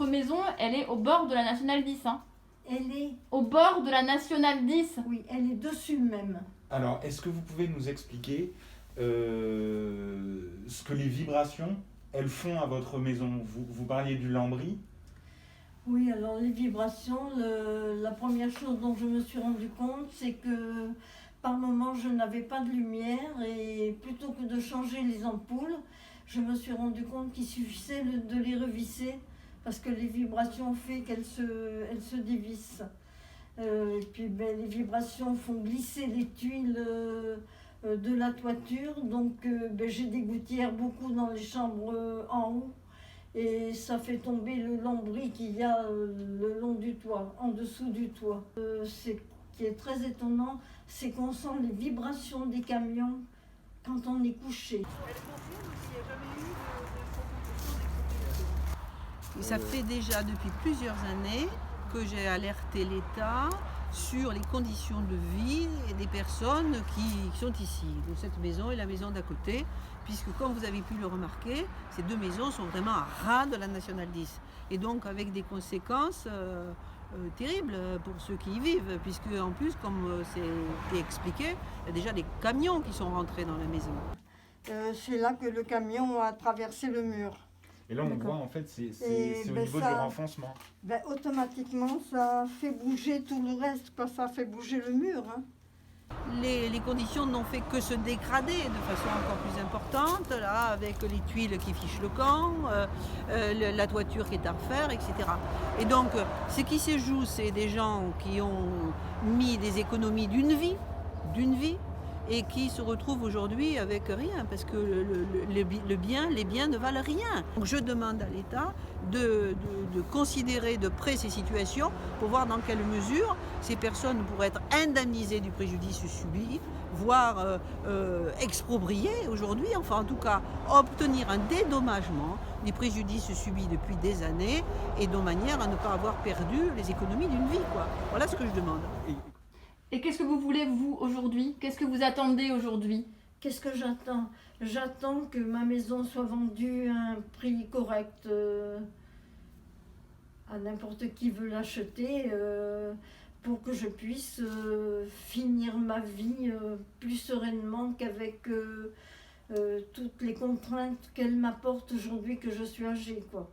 maison, elle est au bord de la Nationale 10. Hein. Elle est... Au bord de la Nationale 10. Oui, elle est dessus même. Alors, est-ce que vous pouvez nous expliquer ce que les vibrations, elles font à votre maison? Vous parliez du lambris. Oui, alors les vibrations, la première chose dont je me suis rendu compte, c'est que par moment je n'avais pas de lumière et plutôt que de changer les ampoules, je me suis rendu compte qu'il suffisait de les revisser parce que les vibrations font qu'elles se dévissent. Et puis les vibrations font glisser les tuiles de la toiture, donc j'ai des gouttières beaucoup dans les chambres en haut. Et ça fait tomber le lambris qu'il y a le long du toit, en dessous du toit. Ce qui est très étonnant, c'est qu'on sent les vibrations des camions quand on est couché. Ça fait déjà depuis plusieurs années que j'ai alerté l'État sur les conditions de vie des personnes qui sont ici, de cette maison et la maison d'à côté, puisque comme vous avez pu le remarquer, ces deux maisons sont vraiment à ras de la Nationale 10. Et donc avec des conséquences terribles pour ceux qui y vivent, puisque en plus, comme c'est expliqué, il y a déjà des camions qui sont rentrés dans la maison. C'est là que le camion a traversé le mur. Et là, on voit, en fait, c'est au niveau du renfoncement. Automatiquement, ça fait bouger tout le reste, quoi. Ça fait bouger le mur. Hein. Les conditions n'ont fait que se dégrader de façon encore plus importante, là, avec les tuiles qui fichent le camp, la toiture qui est à refaire, etc. Et donc, ce qui se joue, c'est des gens qui ont mis des économies d'une vie, et qui se retrouvent aujourd'hui avec rien, parce que les biens ne valent rien. Donc je demande à l'État de considérer de près ces situations pour voir dans quelle mesure ces personnes pourraient être indemnisées du préjudice subi, voire expropriées aujourd'hui, enfin en tout cas obtenir un dédommagement des préjudices subis depuis des années et de manière à ne pas avoir perdu les économies d'une vie, quoi. Voilà ce que je demande. Et qu'est-ce que vous voulez, vous, aujourd'hui? Qu'est-ce que vous attendez aujourd'hui? Qu'est-ce que j'attends? J'attends que ma maison soit vendue à un prix correct à n'importe qui veut l'acheter pour que je puisse finir ma vie plus sereinement qu'avec toutes les contraintes qu'elle m'apporte aujourd'hui que je suis âgée, quoi.